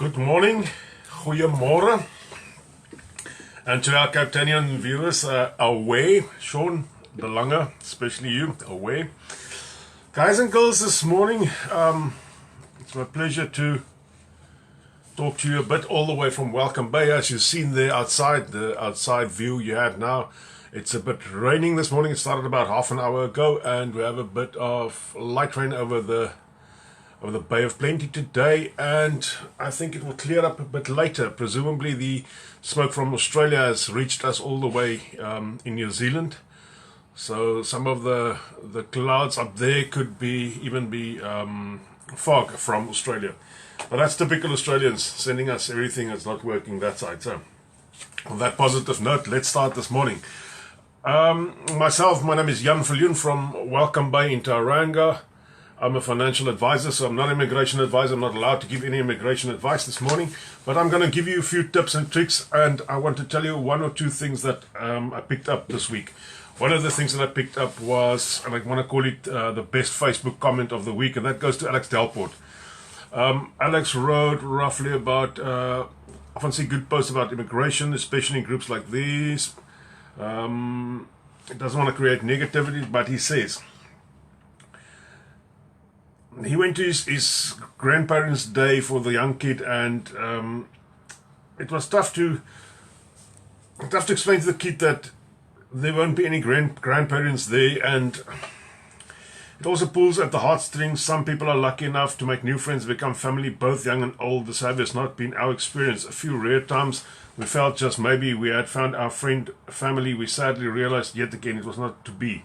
Good morning, goeiemorgen. And to our Capetanian viewers away, Sean, De Lange, especially you, away. Guys and girls, this morning, it's my pleasure to talk to you a bit all the way from Welcome Bay. As you've seen there outside, the outside view you have now, it's a bit raining this morning. It started about half an hour ago, and we have a bit of light rain over the Bay of Plenty today, and I think it will clear up a bit later. Presumably the smoke from Australia has reached us all the way in New Zealand, so some of the clouds up there could even be fog from Australia. But that's typical Australians, sending us everything that's not working that side. So on that positive note, let's start this morning. My name is Viljoen from Welcome Bay in Tauranga. I'm a financial advisor, so I'm not an immigration advisor. I'm not allowed to give any immigration advice this morning, but I'm going to give you a few tips and tricks, and I want to tell you one or two things that I picked up this week. One of the things that I picked up was, and I want to call it the best Facebook comment of the week, and that goes to Alex Delport. Alex wrote roughly about, I often see good posts about immigration, especially in groups like these. He doesn't want to create negativity, but he says, he went to his grandparents' day for the young kid, and it was tough to explain to the kid that there won't be any grandparents there, and it also pulls at the heartstrings. Some people are lucky enough to make new friends, become family, both young and old. This has not been our experience. A few rare times we felt just maybe we had found our friend family. We sadly realized yet again it was not to be.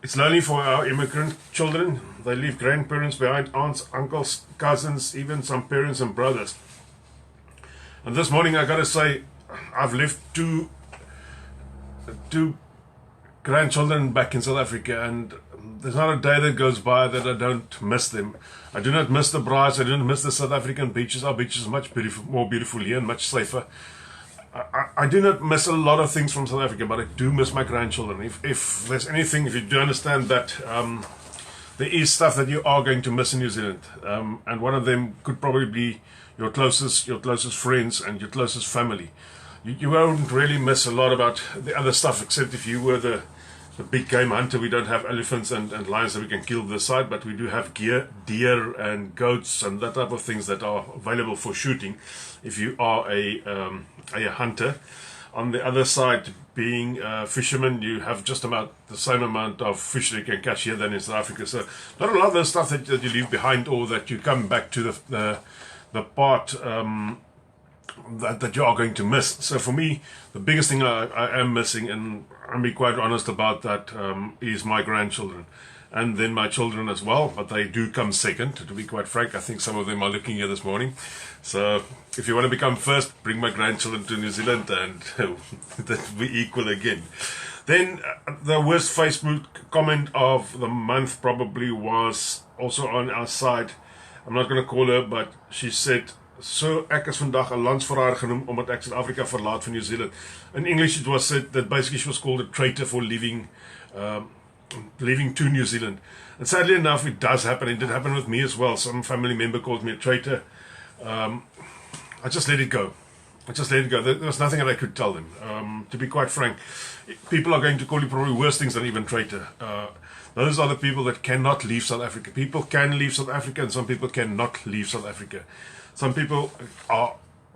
It's lonely for our immigrant children. They leave grandparents behind, aunts, uncles, cousins, even some parents and brothers. And this morning I gotta say, I've left two grandchildren back in South Africa, and there's not a day that goes by that I don't miss them. I do not miss the brides. I don't miss the South African beaches. Our beaches are much more beautiful here and much safer. I do not miss a lot of things from South Africa, but I do miss my grandchildren. If there's anything, if you do understand that there is stuff that you are going to miss in New Zealand, and one of them could probably be your closest friends and your closest family. You won't really miss a lot about the other stuff, except if you were the big game hunter. We don't have elephants and lions that we can kill this side, but we do have deer and goats and that type of things that are available for shooting if you are a hunter. On the other side, being a fisherman, you have just about the same amount of fish that you can catch here than in South Africa. So not a lot of the stuff that you leave behind, or that you come back to the part that you are going to miss. So for me, the biggest thing I am missing, and I'll be quite honest about that, is my grandchildren, and then my children as well, but they do come second. To be quite frank, I think some of them are looking here this morning. So if you want to become first, bring my grandchildren to New Zealand, and that we equal again. Then the worst Facebook comment of the month probably was also on our side. I'm not going to call her, but she said, "So ek is vandag 'n landsverrader genoem omdat ek South Africa verlaat vir New Zealand." In English it was said that basically she was called a traitor for leaving to New Zealand. And sadly enough, it does happen. It did happen with me as well. Some family member called me a traitor. I just let it go. There was nothing that I could tell them. To be quite frank, people are going to call you probably worse things than even traitor. Those are the people that cannot leave South Africa. People can leave South Africa, and some people cannot leave South Africa. Some people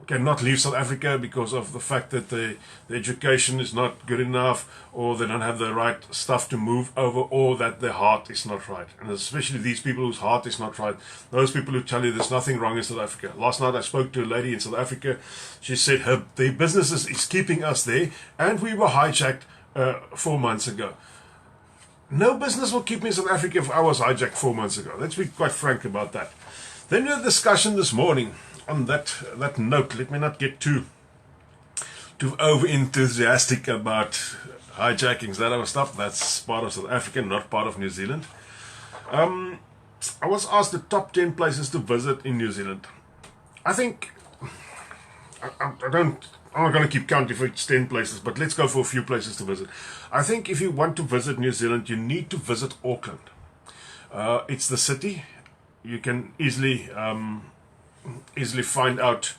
cannot leave South Africa because of the fact that the education is not good enough, or they don't have the right stuff to move over, or that their heart is not right. And especially these people whose heart is not right, those people who tell you there's nothing wrong in South Africa. Last night I spoke to a lady in South Africa. She said their business is keeping us there, and we were hijacked 4 months ago. No business will keep me in South Africa if I was hijacked 4 months ago. Let's be quite frank about that. Then the discussion this morning, on that note, let me not get too over enthusiastic about hijackings, that other stuff. That's part of South Africa, not part of New Zealand. I was asked the top 10 places to visit in New Zealand. I think I'm not going to keep counting for each 10 places, but let's go for a few places to visit. I think if you want to visit New Zealand, you need to visit Auckland. It's the city. You can easily easily find out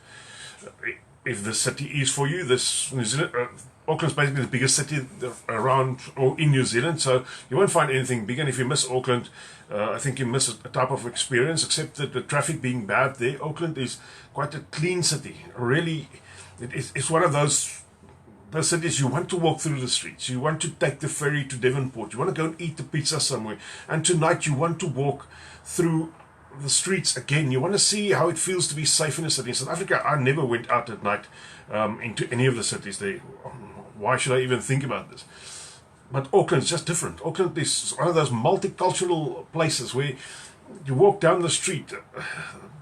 if the city is for you. This New Zealand, Auckland's basically the biggest city around or in New Zealand, so you won't find anything big. And if you miss Auckland, I think you miss a type of experience. Except that the traffic being bad there, Auckland is quite a clean city. Really, it's one of those cities you want to walk through the streets. You want to take the ferry to Devonport. You want to go and eat the pizza somewhere. And tonight you want to walk through the streets again. You want to see how it feels to be safe in a city. In South Africa, I never went out at night into any of the cities there. Why should I even think about this? But Auckland's just different. Auckland is one of those multicultural places where you walk down the street,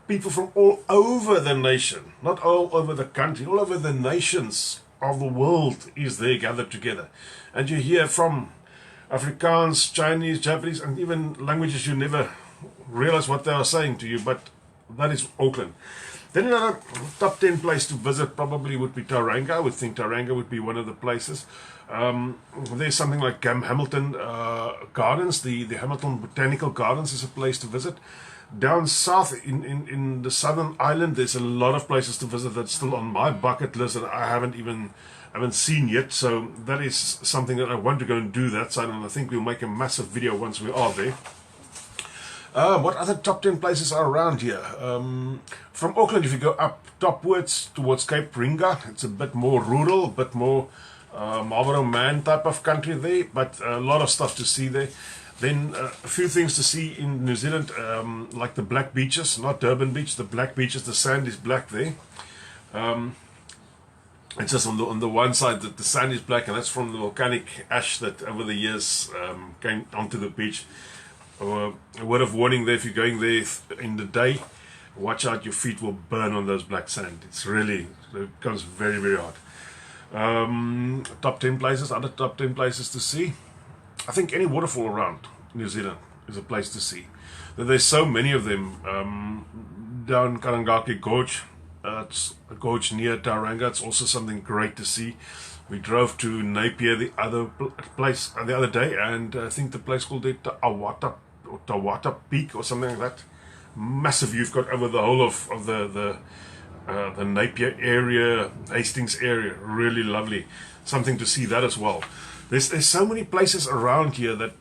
people from all over the nation, not all over the country, all over the nations of the world is there gathered together. And you hear from Afrikaans, Chinese, Japanese, and even languages you never realize what they are saying to you, but that is Auckland. Then another top 10 place to visit probably would be Tauranga. I would think Tauranga would be one of the places. There's something like Hamilton Gardens. The Hamilton Botanical Gardens is a place to visit. Down south in the Southern Island, there's a lot of places to visit that's still on my bucket list that I haven't seen yet. So that is something that I want to go and do that side, and I think we'll make a massive video once we are there. What other top 10 places are around here? From Auckland, if you go up topwards towards Cape Ringa, it's a bit more rural, a bit more Marlborough Man type of country there, but a lot of stuff to see there. Then a few things to see in New Zealand, like the black beaches, not Durban Beach, the black beaches, the sand is black there. It's just on the one side that the sand is black, and that's from the volcanic ash that over the years came onto the beach. A word of warning there, if you're going there in the day, watch out, your feet will burn on those black sand. It becomes very, very hot. Top 10 places, other top 10 places to see. I think any waterfall around New Zealand is a place to see. There's so many of them down Karangake Gorge. It's a gorge near Tauranga. It's also something great to see. We drove to Napier the other day, and I think the place called it Tawata Peak or something like that. Massive view you've got over the whole of the Napier area, Hastings area. Really lovely. Something to see that as well. There's so many places around here that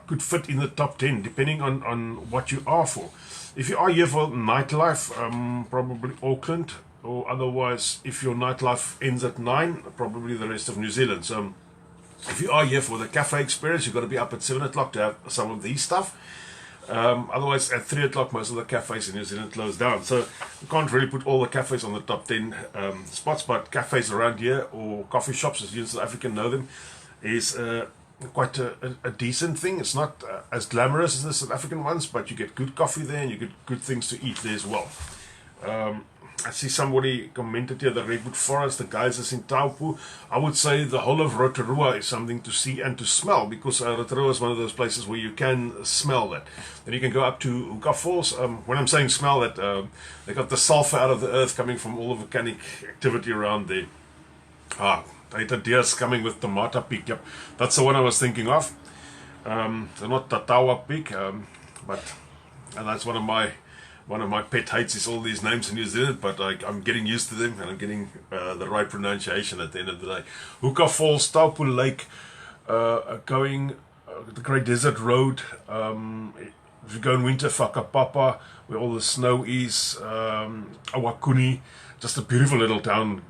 could fit in the top 10, depending on what you are for. If you are here for nightlife, probably Auckland, or otherwise, if your nightlife ends at 9, probably the rest of New Zealand. So if you are here for the cafe experience, you've got to be up at 7 o'clock to have some of these stuff. Otherwise, at 3 o'clock, most of the cafes in New Zealand close down. So you can't really put all the cafes on the top 10 spots, but cafes around here, or coffee shops, as you in South Africa know them, is quite a decent thing. It's not as glamorous as the South African ones, but you get good coffee there and you get good things to eat there as well. I see somebody commented here, the Redwood Forest, the geysers in Taupo. I would say the whole of Rotorua is something to see and to smell, because Rotorua is one of those places where you can smell that. Then you can go up to Huka Falls. When I'm saying smell that, they got the sulfur out of the earth coming from all the volcanic activity around there. Data Deers coming with Tomata Peak. Yep, that's the one I was thinking of. So not Tatawa Peak, but and that's one of my pet hates is all these names in New Zealand, but I'm getting used to them, and I'm getting the right pronunciation at the end of the day. Huka Falls, Taupo Lake, going the Great Desert Road. If you go in winter, Whakapapa, where all the snow is, Awakuni, just a beautiful little town.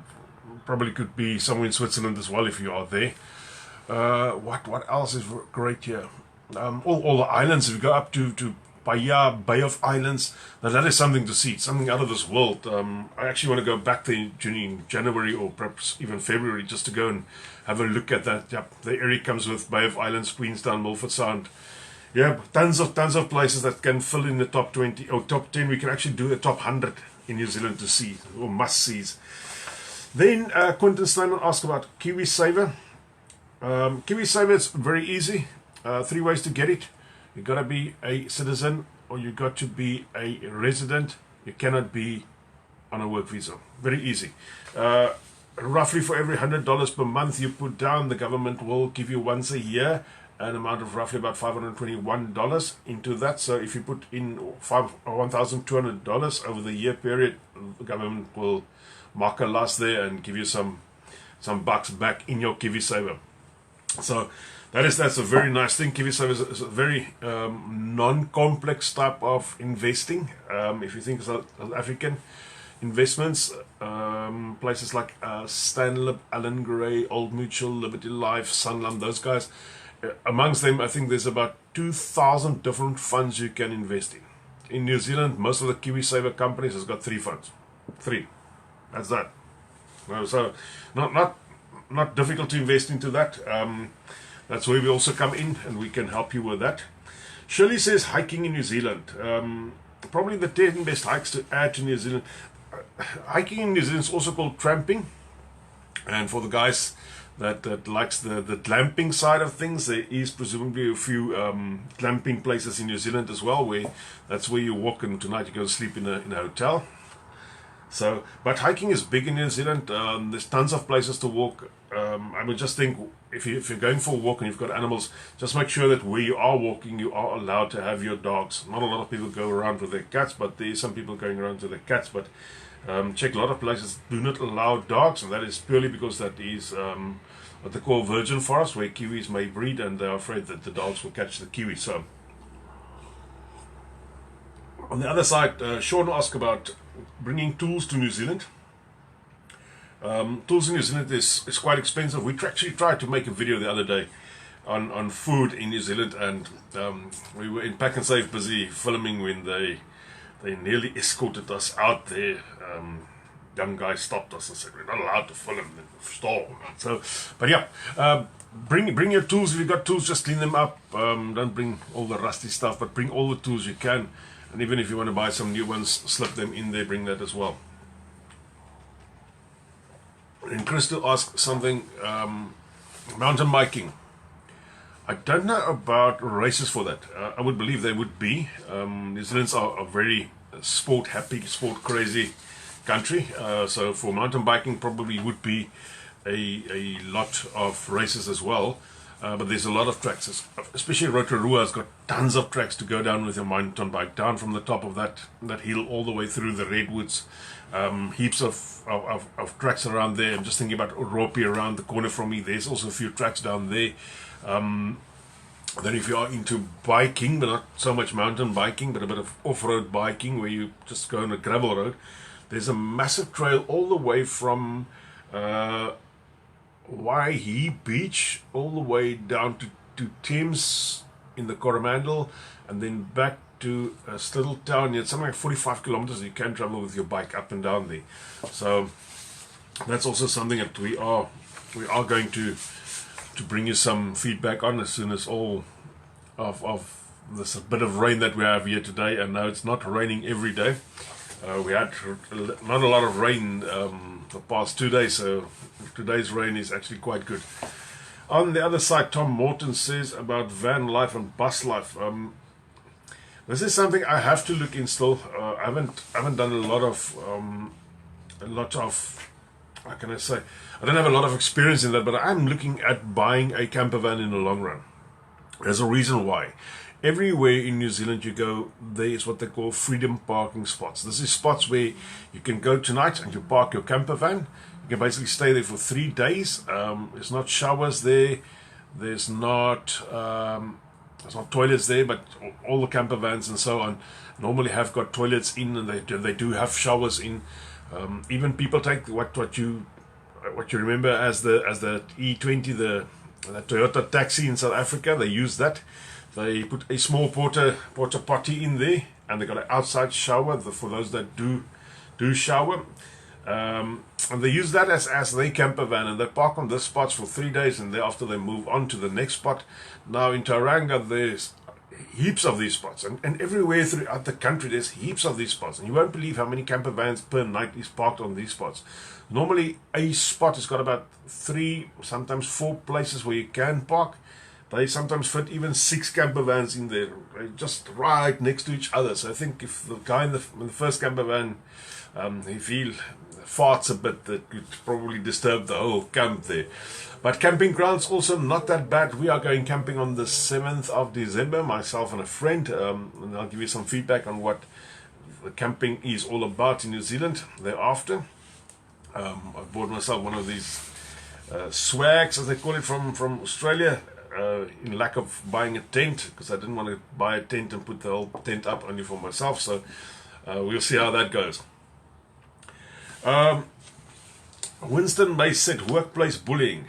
Probably could be somewhere in Switzerland as well if you are there. What else is great here? All the islands. If you go up to Paia, Bay of Islands, now that is something to see. It's something out of this world. I actually want to go back there in January or perhaps even February just to go and have a look at that. Yep, the area comes with Bay of Islands, Queenstown, Milford Sound. Yeah, tons of places that can fill in the top 20 or top 10. We can actually do a top 100 in New Zealand to see, or must-sees. Then Quentin Steinman asked about Kiwisaver. Kiwisaver is very easy. 3 ways to get it. You got to be a citizen, or you got to be a resident. You cannot be on a work visa. Very easy. Roughly for every $100 per month you put down, the government will give you once a year an amount of roughly about $521 into that. So if you put in $1,200 over the year period, the government will mark a loss there and give you some bucks back in your Kiwisaver. So that's a very nice thing. Kiwisaver is a very non-complex type of investing. If you think South African investments, places like Stanlib, Allen Gray, Old Mutual, Liberty Life, Sanlam, those guys, amongst them I think there's about 2,000 different funds you can invest in. In New Zealand, most of the Kiwisaver companies has got 3 funds. 3. That's that. So not difficult to invest into that. That's where we also come in, and we can help you with that. Shirley says hiking in New Zealand. Probably the 10 best hikes to add to New Zealand. Hiking in New Zealand is also called tramping, and for the guys that likes the glamping side of things, there is presumably a few glamping places in New Zealand as well, where that's where you walk and tonight you go to sleep in a hotel. So, but hiking is big in New Zealand. There's tons of places to walk. I would just think if you're going for a walk and you've got animals, just make sure that where you are walking, you are allowed to have your dogs. Not a lot of people go around with their cats, but there are some people going around with their cats. But check, a lot of places do not allow dogs, and that is purely because that is what they call virgin forest, where kiwis may breed, and they're afraid that the dogs will catch the kiwi. So, on the other side, Sean asked about bringing tools to New Zealand. Tools in New Zealand is quite expensive. We actually tried to make a video the other day on food in New Zealand, and we were in Pack and Save busy filming when they nearly escorted us out there. Young guy stopped us and said, "We're not allowed to film in the store." So, but yeah, bring your tools. If you've got tools, just clean them up. Don't bring all the rusty stuff, but bring all the tools you can. And even if you want to buy some new ones, slip them in there, bring that as well. And Crystal asked something, mountain biking. I don't know about races for that. I would believe they would be. New Zealanders are a very sport happy, sport crazy country. So for mountain biking probably would be a lot of races as well. But there's a lot of tracks, especially Rotorua has got tons of tracks to go down with your mountain bike, down from the top of that hill all the way through the redwoods. Heaps of tracks around there. I'm just thinking about Oropi around the corner from me. There's also a few tracks down there. Then if you are into biking, but not so much mountain biking, but a bit of off-road biking where you just go on a gravel road, there's a massive trail all the way from Waihi Beach all the way down to Thames in the Coromandel, and then back to a little town. It's something like 45 kilometers you can travel with your bike up and down there. So that's also something that we are going to bring you some feedback on as soon as all of this bit of rain that we have here today. And now it's not raining every day. We had not a lot of rain the past 2 days, so today's rain is actually quite good. On the other side, Tom Morton says about van life and bus life. This is something I have to look in still. I haven't done a lot of how can I say? I don't have a lot of experience in that, but I'm looking at buying a camper van in the long run. There's a reason why. Everywhere in New Zealand you go, there is what they call freedom parking spots. This is spots where you can go tonight and you park your camper van. You can basically stay there for 3 days. There's not showers there. There's not toilets there, but all the camper vans and so on normally have got toilets in, and they do have showers in. Even people take what you remember as the E20, the Toyota taxi in South Africa. They use that. They put a small porta potty in there, and they got an outside shower for those that do shower. And they use that as their camper van, and they park on this spots for 3 days, and thereafter they move on to the next spot. Now in Tauranga there's heaps of these spots, and everywhere throughout the country there's heaps of these spots, and you won't believe how many camper vans per night is parked on these spots. Normally a spot has got about 3, sometimes 4 places where you can park. they sometimes fit even 6 camper vans in there, just right next to each other. So I think if the guy in the first camper van, if he farts a bit, that could probably disturb the whole camp there. But camping grounds also not that bad. We are going camping on the 7th of December, myself and a friend, and I'll give you some feedback on what the camping is all about in New Zealand thereafter. I bought myself one of these swags, as they call it, from Australia, in lack of buying a tent, because I didn't want to buy a tent and put the whole tent up only for myself. So we'll see how that goes. Winston May said, workplace bullying.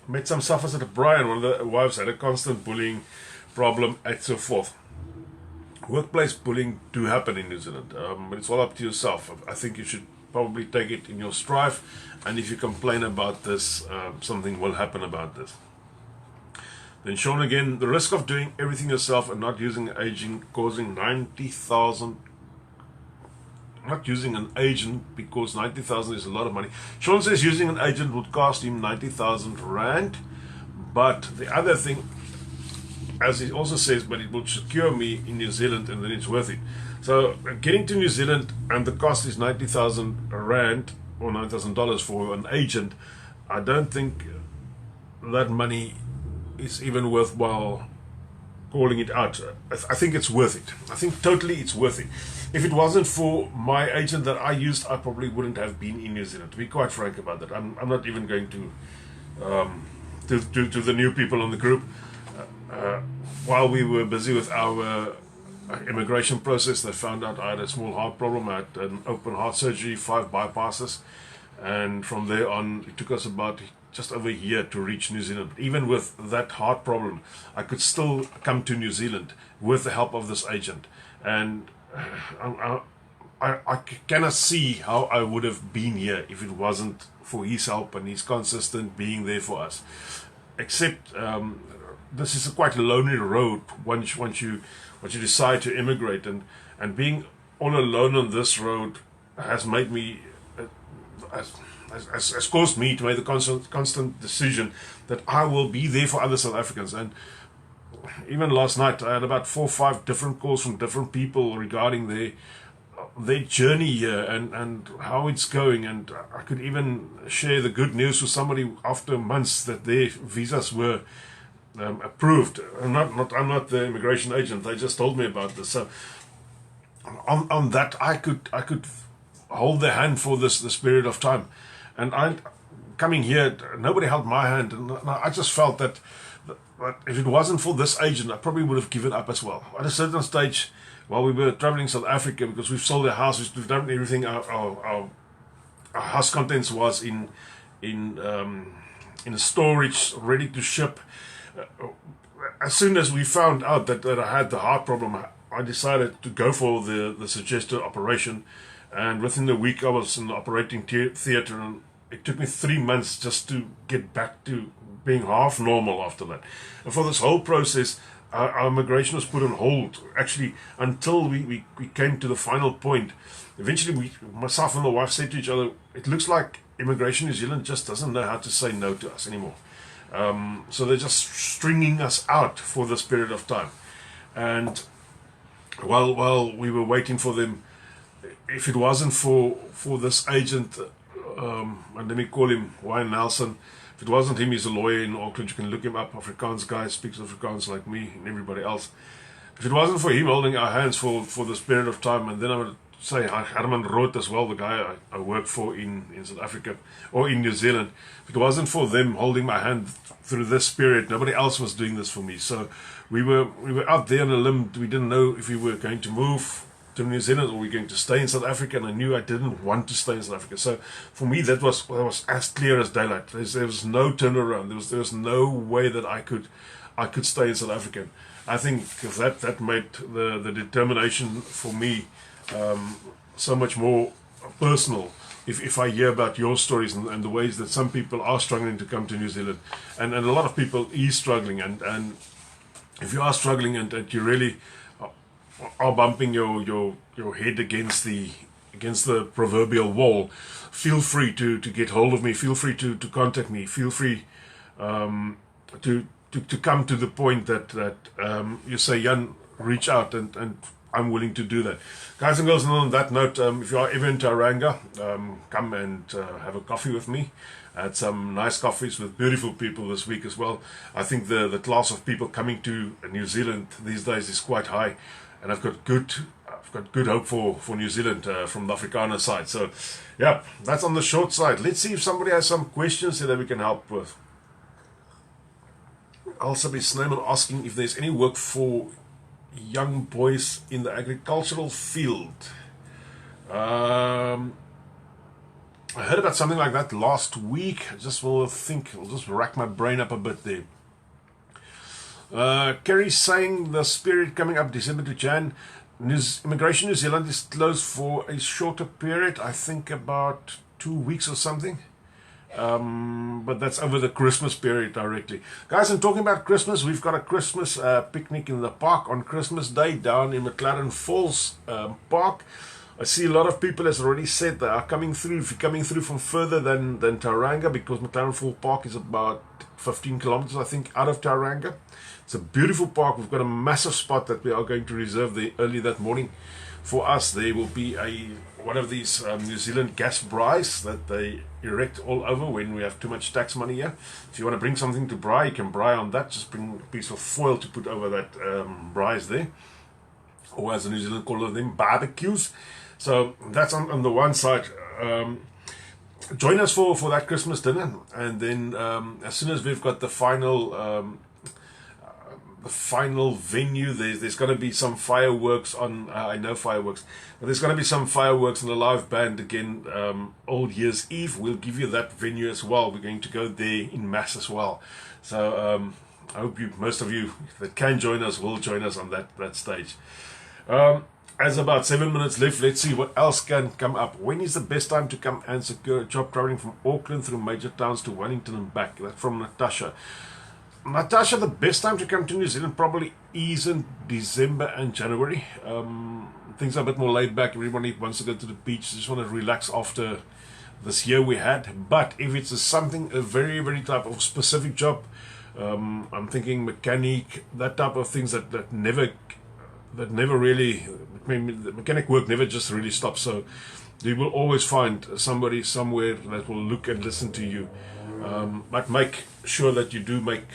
Met some suffers at Brian. One of the wives had a constant bullying problem and so forth. Workplace bullying do happen in New Zealand, but it's all up to yourself. I think you should probably take it in your stride, and if you complain about this, something will happen about this. Then Sean again, the risk of doing everything yourself and not using an agent causing 90,000. Not using an agent, because 90,000 is a lot of money. Sean says using an agent would cost him 90,000 rand, but the other thing, as he also says, but it would secure me in New Zealand, and then it's worth it. So getting to New Zealand and the cost is 90,000 rand or $9,000 for an agent, I don't think that money is even worthwhile calling it out. I think it's worth it. I think totally it's worth it. If it wasn't for my agent that I used, I probably wouldn't have been in New Zealand, to be quite frank about that. I'm not even going to the new people on the group. While we were busy with our immigration process, they found out I had a small heart problem. I had an open heart surgery, 5 bypasses, and from there on it took us about just over a year to reach New Zealand. Even with that heart problem, I could still come to New Zealand with the help of this agent, and I cannot see how I would have been here if it wasn't for his help and his consistent being there for us. Except this is quite a lonely road once you decide to immigrate, and being all alone on this road has made me has caused me to make the constant decision that I will be there for other South Africans. And even last night I had about 4 or 5 different calls from different people regarding their journey here and how it's going, and I could even share the good news with somebody after months that their visas were approved. I'm not the immigration agent, they just told me about this. So on that I could hold their hand for this period of time. And I coming here, nobody held my hand, and I just felt that if it wasn't for this agent, I probably would have given up as well. At a certain stage, while we were traveling South Africa, because we've sold our house, we've done everything, our house contents was in storage, ready to ship. As soon as we found out that I had the heart problem, I decided to go for the suggested operation. And within a week I was in the operating theatre, and it took me 3 months just to get back to being half normal after that. And for this whole process, our immigration was put on hold, actually, until we came to the final point. Eventually, myself and the wife said to each other, it looks like Immigration New Zealand just doesn't know how to say no to us anymore. So they're just stringing us out for this period of time. And while we were waiting for them, if it wasn't for this agent, and let me call him Wayne Nelson, if it wasn't him, he's a lawyer in Auckland, you can look him up, Afrikaans guy, speaks Afrikaans like me and everybody else. If it wasn't for him holding our hands for this period of time, and then I would say Herman Roth as well, the guy I work for in South Africa, or in New Zealand, if it wasn't for them holding my hand through this period, nobody else was doing this for me. So we were out there on a limb. We didn't know if we were going to move to New Zealand or we were going to stay in South Africa, and I knew I didn't want to stay in South Africa. So for me, that was as clear as daylight. There was no turnaround. There was no way that I could stay in South Africa. I think that made the determination for me so much more personal. If I hear about your stories and the ways that some people are struggling to come to New Zealand, and a lot of people is struggling, and if you are struggling and you really are bumping your head against the proverbial wall, feel free to get hold of me. Feel free to contact me. Feel free to to come to the point that you say, Jan, reach out, and I'm willing to do that. Guys and girls, and on that note, if you are ever in Tauranga, come and have a coffee with me. I had some nice coffees with beautiful people this week as well. I think the class of people coming to New Zealand these days is quite high, and I've got good hope for New Zealand from the Afrikaner side. So, yeah, that's on the short side. Let's see if somebody has some questions here that we can help with. Also, be Snowman asking if there's any work for young boys in the agricultural field. I heard about something like that last week. I just will think, I'll just rack my brain up a bit there. Kerry's saying the spirit coming up December to Jan. Immigration New Zealand is closed for a shorter period, I think about 2 weeks or something. But that's over the Christmas period directly. Guys, I'm talking about Christmas. We've got a Christmas picnic in the park on Christmas Day down in McLaren Falls Park. I see a lot of people, as already said, that are coming through. If you're coming through from further than Tauranga, because McLaren Falls Park is about 15 kilometers, I think, out of Tauranga. It's a beautiful park. We've got a massive spot that we are going to reserve there early that morning. For us, there will be one of these New Zealand gas braais that they erect all over when we have too much tax money here. If you want to bring something to braai, you can braai on that. Just bring a piece of foil to put over that braais there. Or as the New Zealand call them, barbecues. So that's on the one side. Join us for that Christmas dinner, and then as soon as we've got the final venue, there's going to be some fireworks on. I know fireworks, but there's going to be some fireworks and a live band again. Old Year's Eve, we'll give you that venue as well. We're going to go there in mass as well. So I hope most of you that can join us will join us on that stage. As about 7 minutes left, let's see what else can come up. When is the best time to come and secure a job traveling from Auckland through major towns to Wellington and back? That's from Natasha. Natasha, the best time to come to New Zealand probably is in December and January. Things are a bit more laid back. Everybody wants to go to the beach. Just want to relax after this year we had. But if it's a very, very type of specific job, I'm thinking mechanic, that type of things that never really, I mean, the mechanic work never just really stops. So you will always find somebody somewhere that will look and listen to you. But make sure that you do make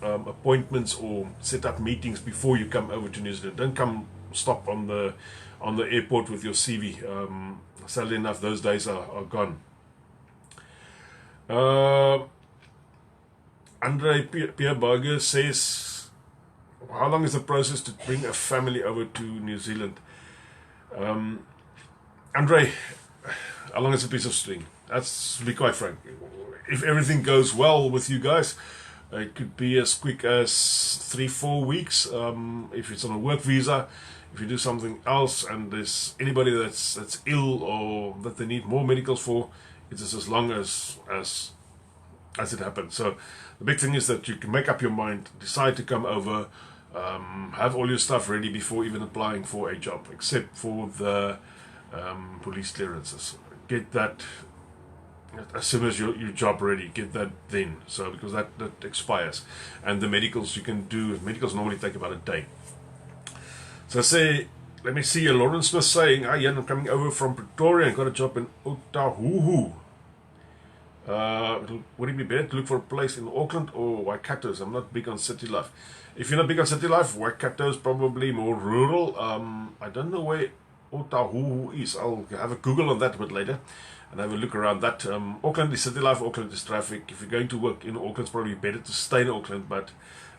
appointments or set up meetings before you come over to New Zealand. Don't come stop on the airport with your CV. Sadly enough, those days are gone. Andre Pierre says, how long is the process to bring a family over to New Zealand? Andre, how long is a piece of string? That's, to be quite frank, if everything goes well with you guys, it could be as quick as 3-4 weeks. If it's on a work visa, if you do something else and there's anybody that's ill or that they need more medicals for, it's just as long as it happens. So the big thing is that you can make up your mind, decide to come over, have all your stuff ready before even applying for a job, except for the police clearances. Get that as soon as your job ready, get that then. So because that expires, and the medicals medicals normally take about a day. So say, let me see, Lawrence was saying, hi Jan, I'm coming over from Pretoria and got a job in Otahuhu. Would it be better to look for a place in Auckland or Waikato? I'm not big on city life. If you're not big on city life, Waikato is probably more rural. I don't know where Otahuhu is. I'll have a Google on that a bit later and have a look around that. Auckland is city life, Auckland is traffic. If you're going to work in Auckland, it's probably better to stay in Auckland, but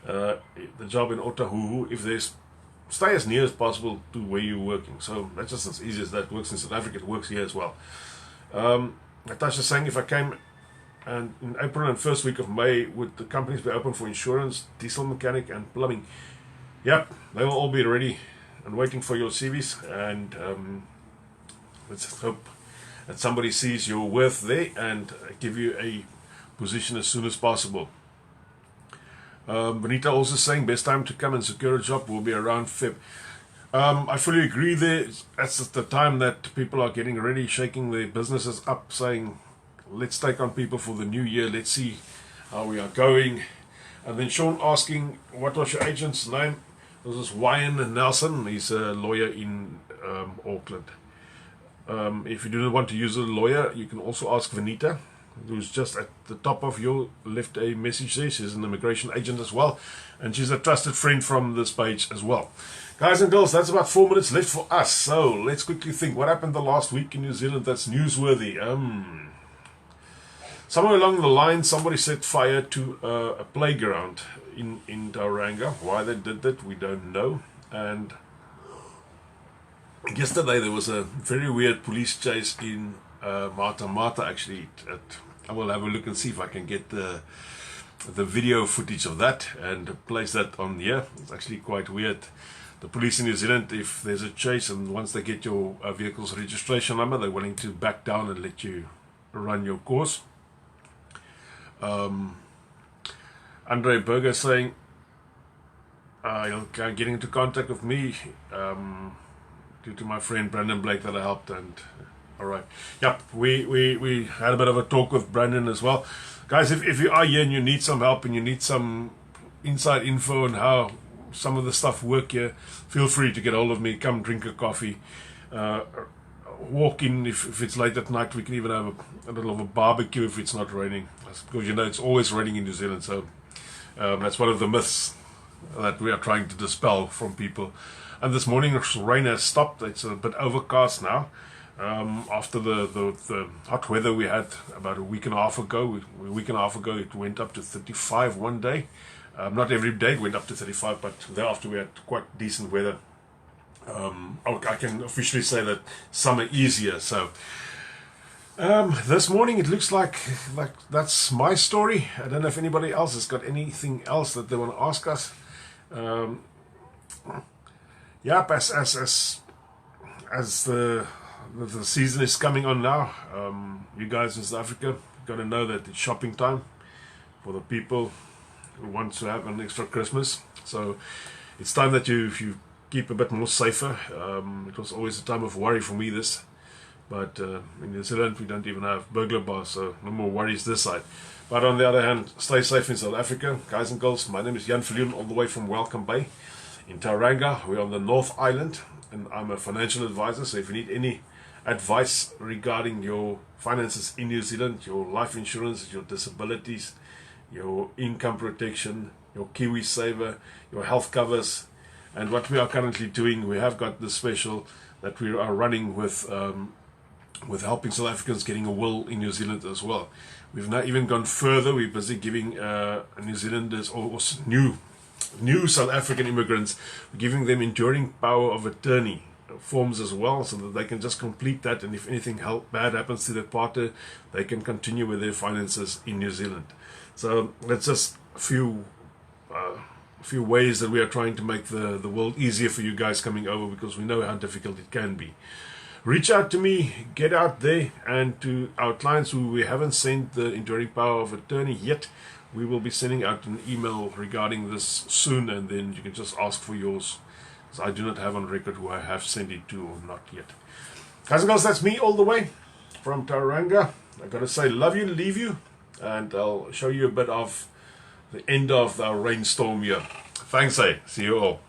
the job in Otahuhu, if there's, stay as near as possible to where you're working. So that's just as easy as that. Works in South Africa, it works here as well. Natasha's saying, if I came and in April and first week of May, would the companies be open for insurance, diesel mechanic and plumbing? Yep, they will all be ready and waiting for your CVs, and let's hope that somebody sees your worth there and give you a position as soon as possible. Benita also saying best time to come and secure a job will be around Feb. I fully agree there. That's the time that people are getting ready, shaking their businesses up, saying let's take on people for the new year, let's see how we are going. And then Sean asking, what was your agent's name? This is Wyan Nelson. He's a lawyer in Auckland. If you do not want to use a lawyer, you can also ask Vanita, who's just at the top of your left a message there. She's an immigration agent as well, and she's a trusted friend from this page as well. Guys and girls, that's about 4 minutes left for us, so let's quickly think what happened the last week in New Zealand that's newsworthy. Somewhere along the line, somebody set fire to a playground in Tauranga. Why they did that, we don't know. And yesterday there was a very weird police chase in Mata actually. I will have a look and see if I can get the video footage of that and place that on here. It's actually quite weird. The police in New Zealand, if there's a chase and once they get your vehicle's registration number, they're willing to back down and let you run your course. Andre Berger saying, getting into contact with me due to my friend Brandon Blake that I helped. And all right, yep, we had a bit of a talk with Brandon as well. Guys, if you are here and you need some help and you need some inside info on how some of the stuff work here, feel free to get hold of me. Come drink a coffee, walk in if it's late at night. We can even have a little of a barbecue if it's not raining, because you know it's always raining in New Zealand. So that's one of the myths that we are trying to dispel from people. And this morning rain has stopped. It's a bit overcast now. After the hot weather we had about a week and a half ago, it went up to 35 one day. Not every day it went up to 35, but thereafter we had quite decent weather. I can officially say that summer is here. So this morning it looks like that's my story. I don't know if anybody else has got anything else that they want to ask us. Yep, as the season is coming on now, you guys in South Africa got to know that it's shopping time for the people who want to have an extra Christmas. So it's time that you keep a bit more safer. It was always a time of worry for me this, but in New Zealand we don't even have burglar bars, so no more worries this side. But on the other hand, stay safe in South Africa, guys and girls. My name is Jan Viljoen, all the way from Welcome Bay in Tauranga. We're on the North Island, and I'm a financial advisor. So if you need any advice regarding your finances in New Zealand, your life insurance, your disabilities, your income protection, your Kiwisaver, your health covers, and what we are currently doing, we have got this special that we are running with helping South Africans getting a will in New Zealand as well. We've now even gone further. We're busy giving New Zealanders or new South African immigrants, giving them enduring power of attorney forms as well, so that they can just complete that, and if anything bad happens to their partner, they can continue with their finances in New Zealand. So that's just a few ways that we are trying to make the world easier for you guys coming over, because we know how difficult it can be. Reach out to me, get out there, and to our clients who we haven't sent the enduring power of attorney yet, we will be sending out an email regarding this soon, and then you can just ask for yours. So I do not have on record who I have sent it to or not yet. Guys and girls, that's me all the way from Tauranga. I gotta say, love you, leave you, and I'll show you a bit of the end of our rainstorm here. Thanks, see you all.